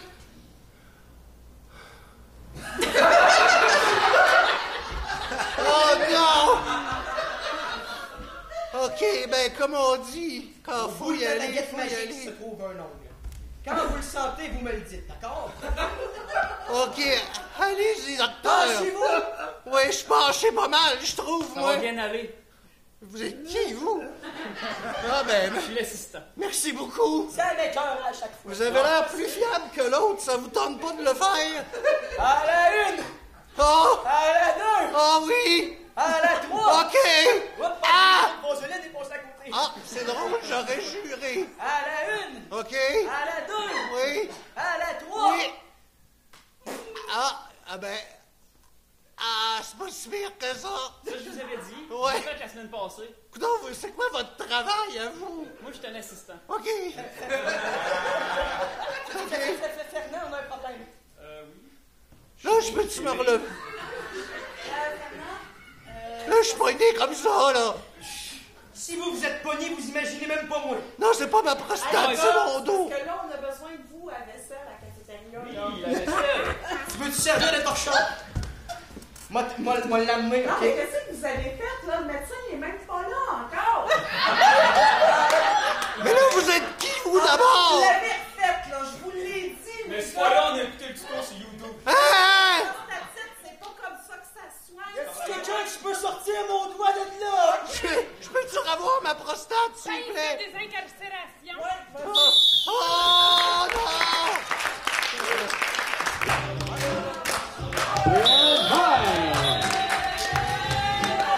Oh non! OK, ben comme on dit, quand faut y aller, faut y aller. Se trouve un ongle. Quand vous le sentez, vous me le dites, d'accord? OK, allez-y, docteur. Penchez-vous! Oui, je penchais pas mal, je trouve, Ça moi. va bien aller. Vous êtes qui, vous? Ah ben, Je suis l'assistant. merci beaucoup. C'est avec cœur à chaque fois. Vous avez l'air plus fiable que l'autre, ça vous tente pas de le faire? À la 1! Oh! À la 2! Ah oui! À la 3! OK! Hop, Ah! Vaseline et passe à côté. Ah, c'est drôle, j'aurais juré. À la 1! OK? À la 2! Oui? À la 3! Oui! Ah ben... Ah, c'est pas si pire que ça. Ça, je vous avais dit. Ouais. J'ai fait la semaine passée. Coudonc, c'est quoi votre travail à vous? Moi, je suis un assistant. OK. Fernand, on a un problème. Oui. Là, je peux-tu me relever? Là, je suis pogné comme ça, là. Si vous vous êtes pogné, vous imaginez même pas moi. Non, c'est pas ma prostate, c'est mon dos. Parce que là, on a besoin de vous à vaisselle à la cafétéria. Oui, là. la vaisselle. Tu veux-tu servir de torchon? Moi l'amener, Non, OK? mais qu'est-ce que vous avez fait, là? Le médecin, il est même pas là encore. Mais là, vous êtes qui, vous, Vous d'abord? l'avez fait, là. Je vous l'ai dit. Mais les c'est gars. pas là, on a écouté le tuto sur YouTube. Hein? Prostatique, c'est pas comme ça que ça se soigne. Est-ce que quelqu'un qui peut sortir mon doigt de là? Je peux-tu revoir ma prostate, s'il vous plaît? Des incarcérations. Oh, non!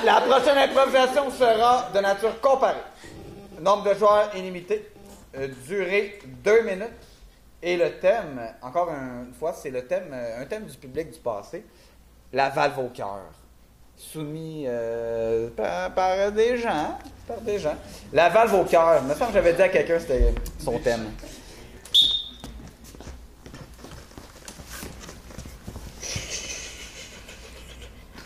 La prochaine improvisation sera de nature comparée. Nombre de joueurs illimité, durée 2 minutes. Et le thème, encore une fois, c'est le thème, un thème du public du passé, la valve au cœur. Soumis par des gens. La valve au cœur. Il me semble que j'avais dit à quelqu'un que c'était son thème.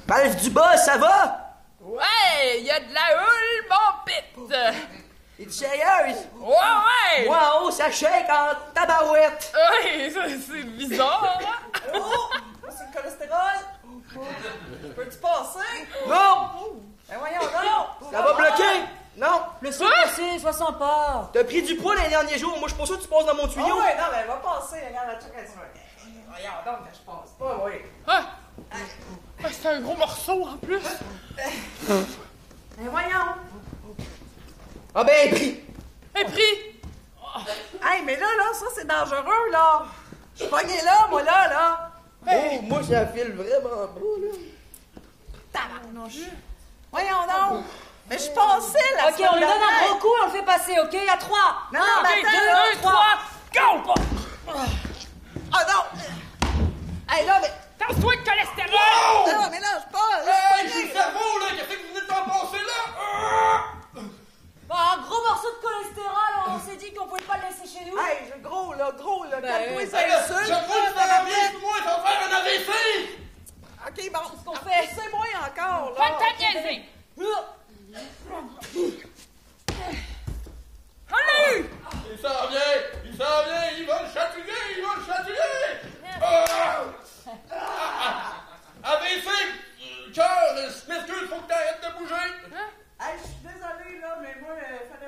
Valve du bas, ça va? Ouais, y a de la houle, mon pit. Es-tu sérieuse? Ouais. Moi en haut, ça shake en tabarouette. Ouais, ça, c'est bizarre, hein? Oh! C'est le cholestérol. Peux-tu passer? Non! Ben voyons donc. Ça va bloquer! Non! Laissez passer, sois sympa. T'as pris du poids les derniers jours, moi je suis pas sûr que tu passes dans mon Ah tuyau. ouais, non, ben va passer. Regarde la truc. Voyons donc que je passe pas, oui. Ah, c'est un gros morceau, en plus. Ben voyons. Ah ben, pris! Un prix. Hey, mais là, ça, c'est dangereux, là. Je suis pogné là, moi, là. Oh, moi ça file vraiment bas, là. Tabarnouche. Voyons donc. Mais je passais, là. Ok, on lui donne un gros coup et on le fait passer, ok? À 3. Non, non, mais deux, attends, 2, 3. Go! Ah non. Hey, là, mais... Tasse-toi de cholestérol! Non, mais là, je passe. J'ai le cerveau, là, qu'est-ce que vous venez de t'en passer, là? Bon, un gros morceau de cholestérol, on s'est dit qu'on pouvait pas le laisser chez nous. Hey,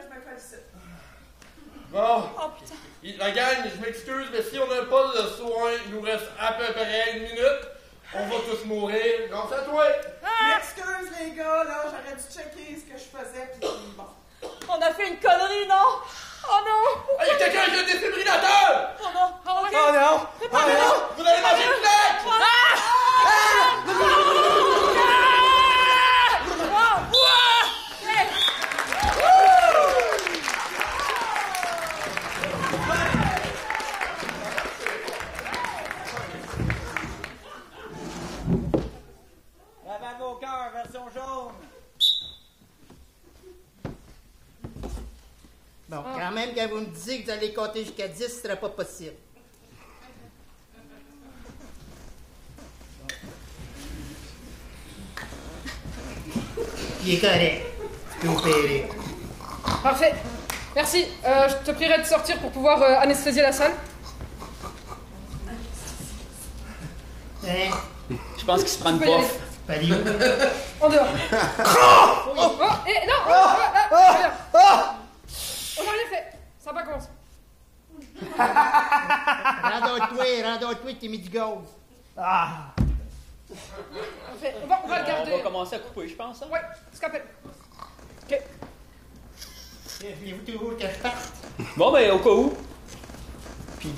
me félicite. Bon. Oh putain. La gang, je m'excuse, mais si on n'a pas de soin, il nous reste à peu près 1 minute. On va tous mourir. Grâce à toi. M'excuse les gars, là, j'aurais dû checker ce que je faisais, puis bon. On a fait une connerie, non? Oh non! Il y a quelqu'un qui a un défibrillateur! Oh non! Oh, ok. Oh non! Oh non! Vous allez manger une claque! La vague au cœur, version jaune. Bon, quand même, quand vous me disiez que vous allez compter jusqu'à 10, ce serait pas possible. Il est correct. Tu peux opérer. Parfait. Merci. Je te prierai de sortir pour pouvoir anesthésier la salle. Hein? Je pense qu'il se prend une Tu peux y pof. Pas dit où? En dehors. Oh, non! Regarde. On n'a rien fait. Ça va pas commencer. Rends-toi, t'es mis du gaz. Parfait. On va le garder. On va commencer à couper, je pense. Hein? Ouais, scalpel. Ok. Voulez-vous toujours que je parte? Bon, ben, au cas où. Puis,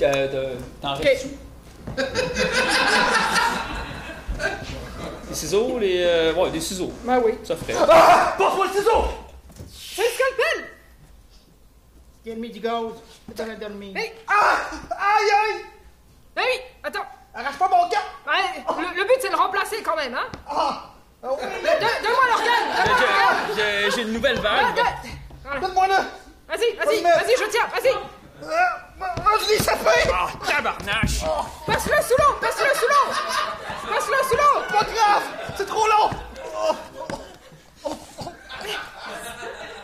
t'en restes où? Les ciseaux, ouais, des ciseaux. Ben oui. Ça ferait. Passe-moi le ciseau! C'est le scalpel! T'es mis du gaz. T'es en dormir. Hey! Aïe, aïe! Ben oui! Attends! Arrache pas mon gars! Ouais, le but c'est de le remplacer quand même, hein? Donne-moi l'organe! J'ai une nouvelle valve. Donne-moi-le! Vas-y, je tiens, vas-y! Je l'ai échappé! Ah, tabarnache! Passe-le sous l'eau! Passe-le sous l'eau! Pas grave! C'est trop long!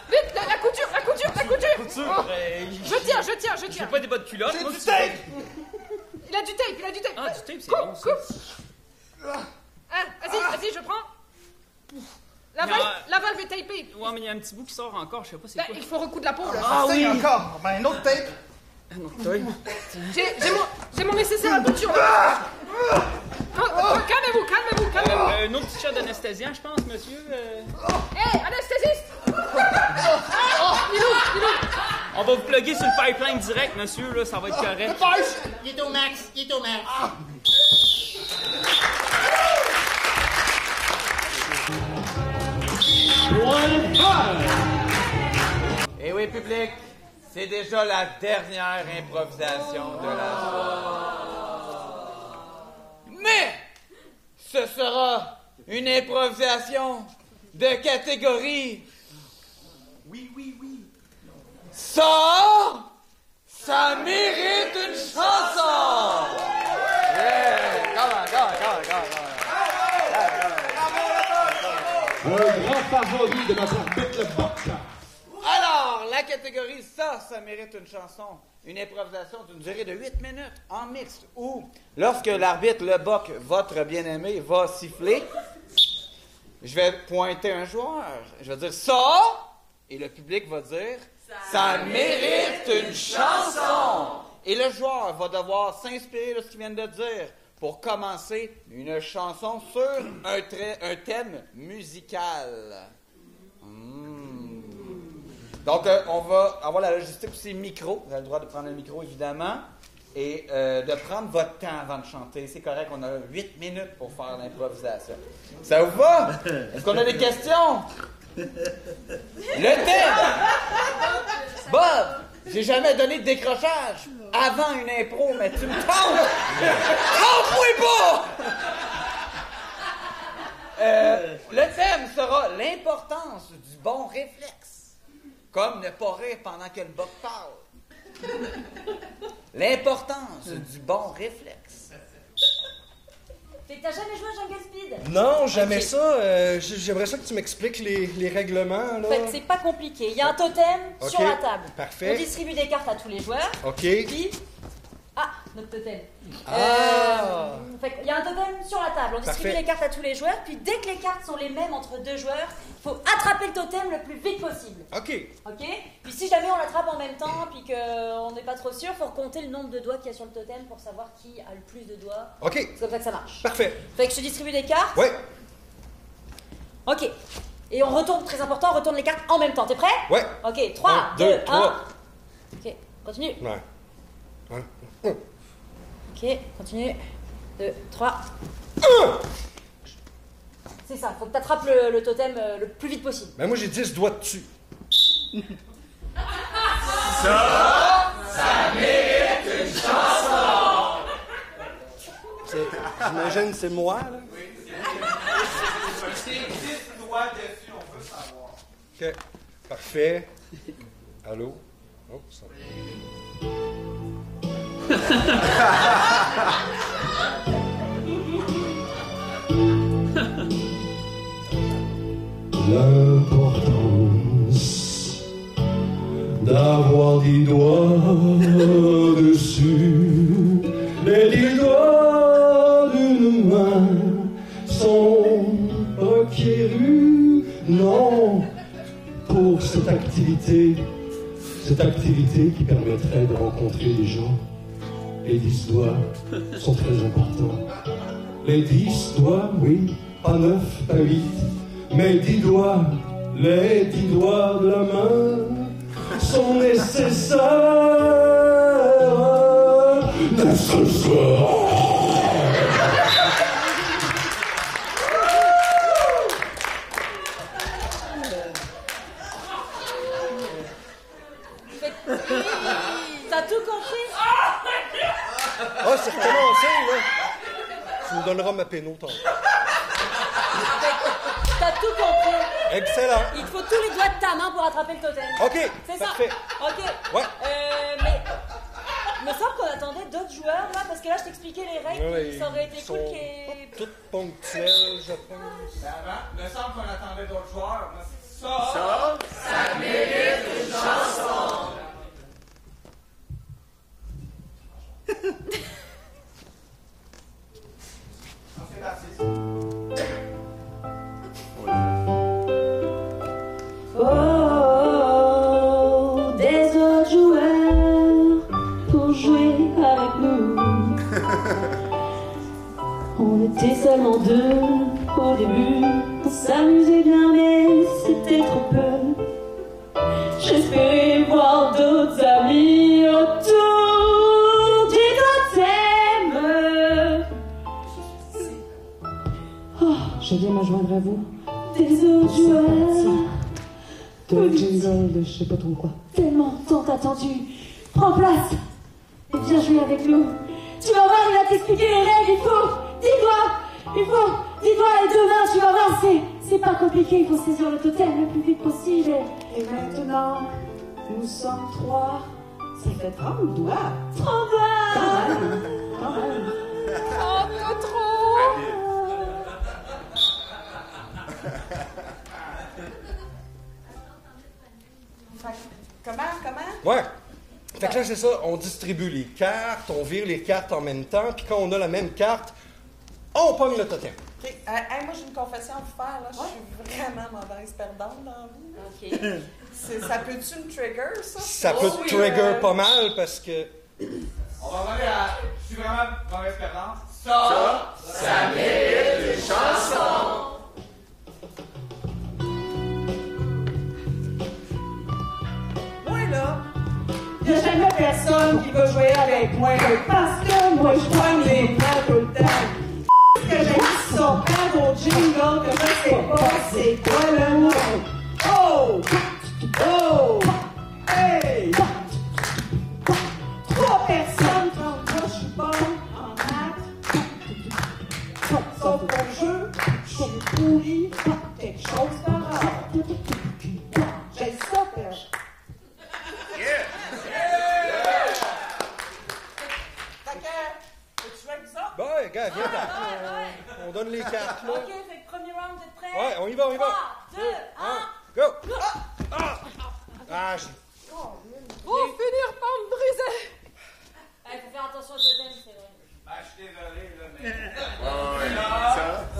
Vite, la couture! Oh. Je tiens! J'ai pas des bottes culottes. J'ai moi, du tu- tape! Il a du tape! Ah, du tape, c'est Coupe, bon, ça. coupe! Hein, vas-y, je prends. La valve est tapée. Ouais, mais il y a un petit bout qui sort encore, je sais pas c'est Ben, quoi. il faut recoudre la peau, là. Ah oui! Encore! Ben, un autre tape! Un autre tape. J'ai mon nécessaire à couture. Calmez-vous. Un autre petit shot d'anesthésiant, je pense, monsieur. Hey, anesthésiste! Il ouvre! On va vous plugger sur le pipeline direct, monsieur, là, ça va être correct. Il est au max. Et oui, public, c'est déjà la dernière improvisation de la soirée. Mais ce sera une improvisation de catégorie. Oui. Ça mérite une chanson! Yeah! Come on. Un grand favori de notre arbitre, le Boc. Alors, la catégorie ça mérite une chanson. Une improvisation d'une durée de 8 minutes en mixte où, lorsque l'arbitre, le Boc, votre bien-aimé, va siffler, je vais pointer un joueur. Je vais dire ça, et le public va dire ça mérite une chanson. Et le joueur va devoir s'inspirer de ce qu'il vient de dire pour commencer une chanson sur un thème musical. Donc, on va avoir la logistique aussi micro. Vous avez le droit de prendre un micro, évidemment. Et de prendre votre temps avant de chanter. C'est correct, on a 8 minutes pour faire l'improvisation. Ça vous va? Est-ce qu'on a des questions? Le thème! Bob, j'ai jamais donné de décrochage avant une impro, mais tu me tentes! Tente-moi pas! Le thème sera l'importance du bon réflexe. Comme ne pas rire pendant que le Boc parle. L'importance du bon réflexe. Fait que t'as jamais joué à Jungle Speed? Non, jamais Ok. ça. J'aimerais ça que tu m'expliques les règlements, là. Fait que c'est pas compliqué. Il y a un totem Ok, sur la table. parfait. On distribue des cartes à tous les joueurs. OK. Puis... Ah, notre totem. Fait qu'il y a un totem sur la table. On distribue Parfait. les cartes à tous les joueurs. Puis dès que les cartes sont les mêmes entre deux joueurs, il faut attraper le totem le plus vite possible. OK. Ok? Puis si jamais on l'attrape en même temps, puis qu'on n'est pas trop sûr, faut compter le nombre de doigts qu'il y a sur le totem pour savoir qui a le plus de doigts. OK. C'est comme ça que ça marche. Parfait. Fait que je te distribue des cartes. Ouais. OK. Et on retourne, très important, on retourne les cartes en même temps. T'es prêt? Ouais. OK, 3, 2, 1. OK, continue. Ouais. OK, continue. 2, 3. C'est ça, faut que t'attrapes le totem le plus vite possible. Ben moi j'ai 10 doigts dessus. Ça mérite une chanson! J'imagine que c'est moi, là. C'est 10 doigts dessus, on veut savoir. OK. Parfait. Allô? Oh, ça. L'importance d'avoir des doigts dessus. Les 10 doigts d'une main sont requérus, non, pour cette activité qui permettrait de rencontrer les gens. Les 10 doigts sont très importants. Les 10 doigts, oui, pas 9, pas 8, mais 10 doigts, les 10 doigts de la main sont nécessaires. T'as tout compris? Ah, c'est recommencé, là. Tu me donneras ma péno, tantôt. T'as tout compris. Excellent. Il te faut tous les doigts de ta main pour attraper le totem. OK, C'est parfait. ça. OK. Ouais. Mais il me semble qu'on attendait d'autres joueurs, là, parce que là, je t'expliquais les règles, Ouais, puis ça aurait été ils cool sont qu'il y ait... toutes ponctuelles, je pense. Mais avant, il me semble qu'on attendait d'autres joueurs. Mais ça mérite une chanson! C'est parti. Oh, des autres joueurs pour jouer avec nous. On était seulement 2 au début. On s'amusait bien, mais c'était trop peu. J'espérais voir d'autres amis autour du totem. Oh, je viens me joindre à vous. Des autres joueurs. Le jingle de je sais pas trop quoi. Tellement tant attendu. Prends place et viens jouer avec nous. Tu vas voir, il va t'expliquer les règles. Il faut 10 doigts. Il faut 10 doigts et 2 mains. Tu vas voir, c'est pas compliqué. Il faut saisir le totem le plus vite possible. Et maintenant, nous sommes 3. Ça fait 30 doigts. 30 doigts. Quand même. Oh, pas trop. Comment? Ouais. Fait que là, c'est ça, on distribue les cartes, on vire les cartes en même temps, puis quand on a la même carte, on pogne le totem. OK. Moi, j'ai une confession à vous faire. Là. Je suis vraiment mauvaise perdante dans la vie. OK. Ça peut-tu me trigger, ça? Ça peut te trigger pas mal, parce que... On va revenir à. Je suis vraiment mauvaise perdante. Ça mérite une chanson! Moi, là, y a jamais personne qui veut jouer avec moi parce que moi, je pogne les bras tout le temps. Que j'ai son père au jingle que je sais pas c'est quoi le mot. Oh! Oh! Hey! 3 personnes quand moi je suis bonne en maths. Sauf qu'au jeu, je suis pourri, quelque chose de rare. J'ai ça, père. Ben, gars, viens on donne les cartes, là. OK, fait que premier round, vous êtes prêts? Ouais, on y va. 3, 2, 1. Go! Ah, Pour finir par me briser. Il faut faire attention au totem, c'est vrai. Ben, je suis désolé, là, mais.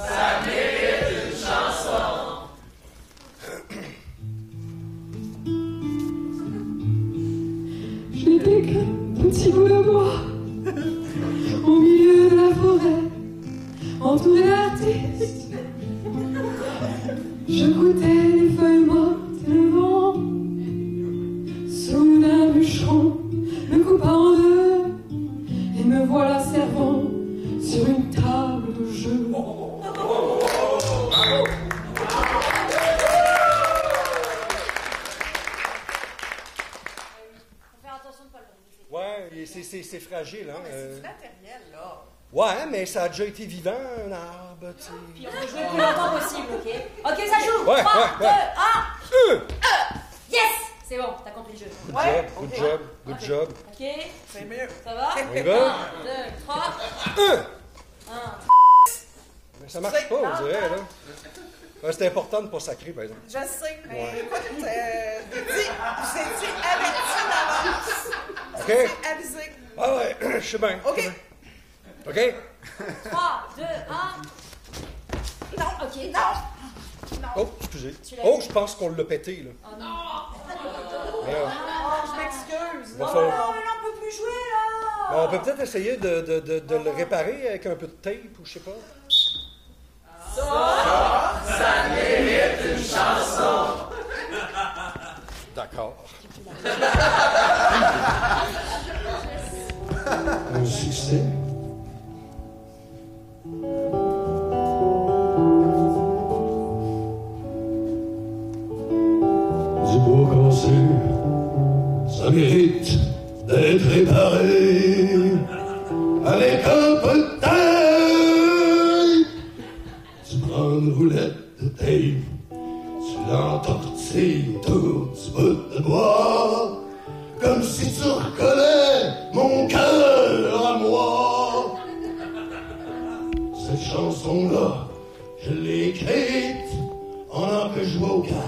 Ça mérite une chanson! n'était qu'un petit bout de bois au milieu de la forêt, entouré d'artistes. Je goûtais les feuilles mortes et le vent. Soudain, un bûcheron me coupa en deux et me voilà servant sur une table de jeu. Ouais, c'est fragile, hein. C'est du matériel, là. Ouais, mais ça a déjà été vivant, un arbre, tu sais. Puis on peut jouer le plus longtemps possible, ok? Ok, ça joue! Ouais, 3, ouais, 2, ouais. 1! Yes! C'est bon, t'as compris le jeu. Good job, good job. Ok? C'est mieux. Ça va? On y va? 1, 2, 3. 1. Mais ça marche pas, on dirait, là. Ouais, c'est important de ne pas sacrer, par exemple. Je sais, mais Ouais. écoute, vous étiez avertis d'avance. OK? C'est avisé. Ah ouais, je sais bien. OK. OK? 3, 2, 1. Non, ok. Non! Oh, excusez. Tu l'as Oh, eu? je pense qu'on l'a pété, là. Oh non! Mais, Je m'excuse. va Oh, falloir- on peut plus jouer, là! Bon, on peut peut-être essayer de le réparer avec un peu de tape ou je sais pas. Ça mérite une chanson. D'accord. Un succès. Du beau cassé, ça mérite d'être réparé. Avec un peu de tape, tu prends une roulette de tape, tu l'entortilles autour du bout de bois, comme si tu reconnais mon cœur à moi. Cette chanson-là, je l'ai écrite pendant que je jouais aux cartes.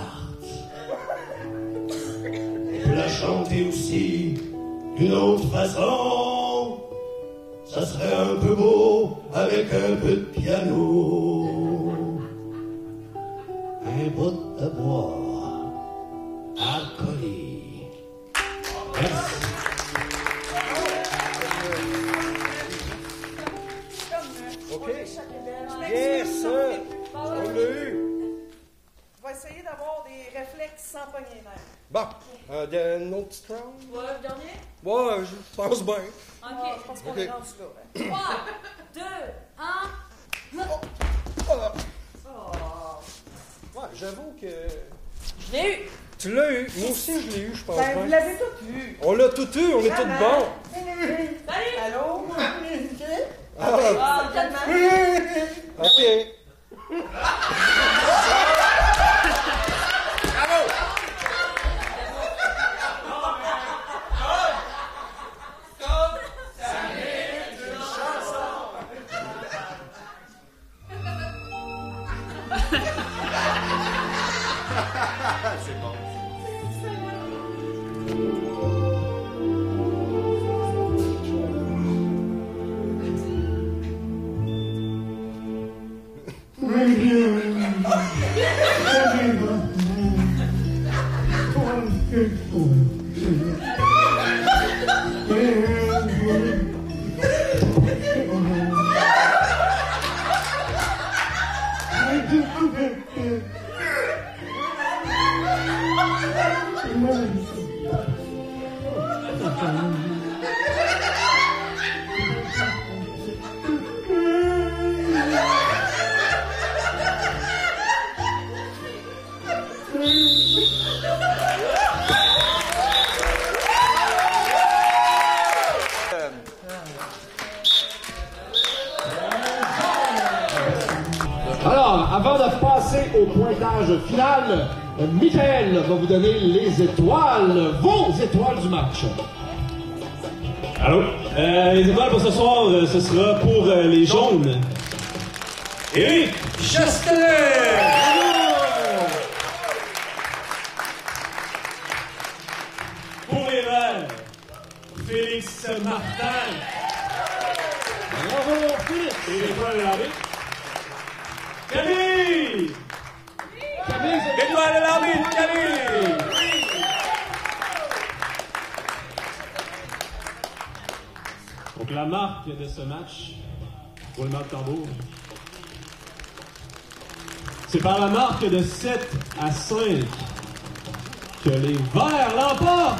Je peux la chanter aussi d'une autre façon. Ça serait un peu beau avec un peu de piano. Un bout de bois alcoolique. Merci. OK. Yes, sir. On l'a eu. Je vais essayer d'avoir des réflexes sans pogner les nerfs. Bon, un autre petit round? Ouais, le dernier? Ouais, je pense bien. Ok. Je pense qu'on OK. est rendu là. 3, 2, 1. Ouais, j'avoue que... Je l'ai eu. Tu l'as eu. Moi aussi, je l'ai eu, je pense Ben, bien. vous l'avez tout eu. On l'a tout eu, on est tous bons. Salut! Allô? Ah, Tellement. OK. C'est bon. Alors, avant de passer au pointage final, Michael va vous donner les étoiles, vos étoiles du match. Allô? Les étoiles pour ce soir, ce sera pour les jaunes. Éric Chastelet! Pour les verts, Félix Martin. Bravo, Félix! Et l'étoile de l'arbitre. Camille! Camille, c'est l'étoile de l'arbitre, Camille! Donc la marque de ce match, roulement de tambour, c'est par la marque de 7 à 5 que les Verts l'emportent.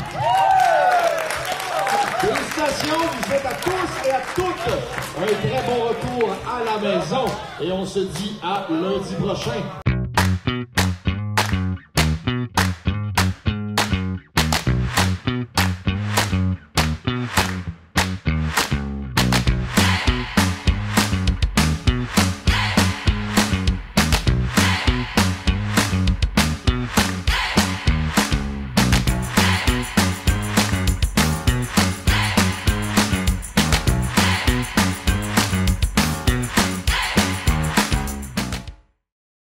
Félicitations, vous êtes à tous et à toutes un très bon retour à la maison et on se dit à lundi prochain.